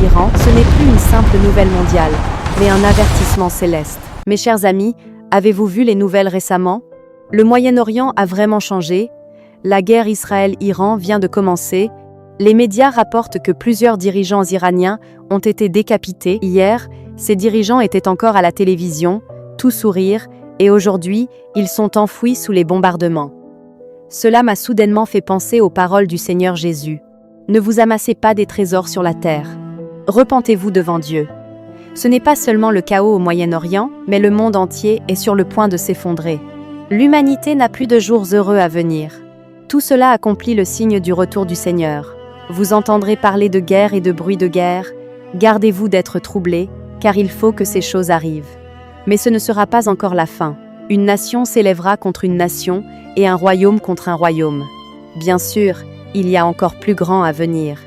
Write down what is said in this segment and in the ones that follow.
Israël-Iran, ce n'est plus une simple nouvelle mondiale, mais un avertissement céleste. Mes chers amis, avez-vous vu les nouvelles récemment? Le Moyen-Orient a vraiment changé. La guerre Israël-Iran vient de commencer. Les médias rapportent que plusieurs dirigeants iraniens ont été décapités. Hier, ces dirigeants étaient encore à la télévision, tout sourire, et aujourd'hui, ils sont enfouis sous les bombardements. Cela m'a soudainement fait penser aux paroles du Seigneur Jésus. Ne vous amassez pas des trésors sur la terre. Repentez-vous devant Dieu. Ce n'est pas seulement le chaos au Moyen-Orient, mais le monde entier est sur le point de s'effondrer. L'humanité n'a plus de jours heureux à venir. Tout cela accomplit le signe du retour du Seigneur. Vous entendrez parler de guerre et de bruit de guerre. Gardez-vous d'être troublés, car il faut que ces choses arrivent. Mais ce ne sera pas encore la fin. Une nation s'élèvera contre une nation et un royaume contre un royaume. Bien sûr, il y a encore plus grand à venir.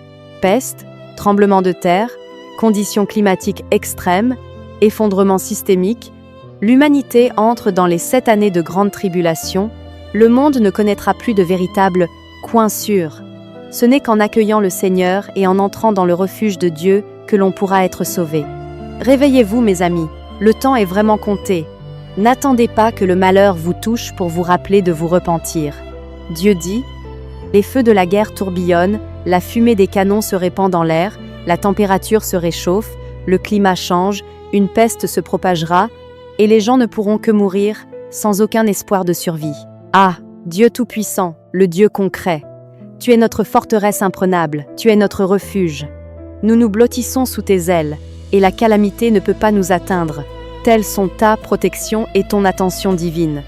Peste, tremblements de terre, conditions climatiques extrêmes, effondrement systémique. L'humanité entre dans les 7 années de grande tribulation. Le monde ne connaîtra plus de véritable coin sûr. Ce n'est qu'en accueillant le Seigneur et en entrant dans le refuge de Dieu que l'on pourra être sauvé. Réveillez-vous, mes amis, le temps est vraiment compté. N'attendez pas que le malheur vous touche pour vous rappeler de vous repentir. Dieu dit, « Les feux de la guerre tourbillonnent, la fumée des canons se répand dans l'air, la température se réchauffe, le climat change, une peste se propagera, et les gens ne pourront que mourir sans aucun espoir de survie. Ah, Dieu Tout-Puissant, le Dieu concret, tu es notre forteresse imprenable, tu es notre refuge. Nous nous blottissons sous tes ailes, et la calamité ne peut pas nous atteindre. Telles sont ta protection et ton attention divine.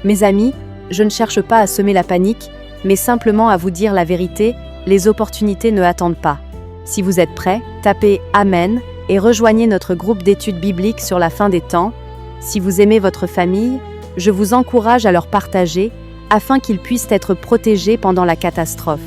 Mes amis, je ne cherche pas à semer la panique, mais simplement à vous dire la vérité, les opportunités ne attendent pas. Si vous êtes prêts, tapez « Amen » et rejoignez notre groupe d'études bibliques sur la fin des temps. Si vous aimez votre famille, je vous encourage à leur partager afin qu'ils puissent être protégés pendant la catastrophe.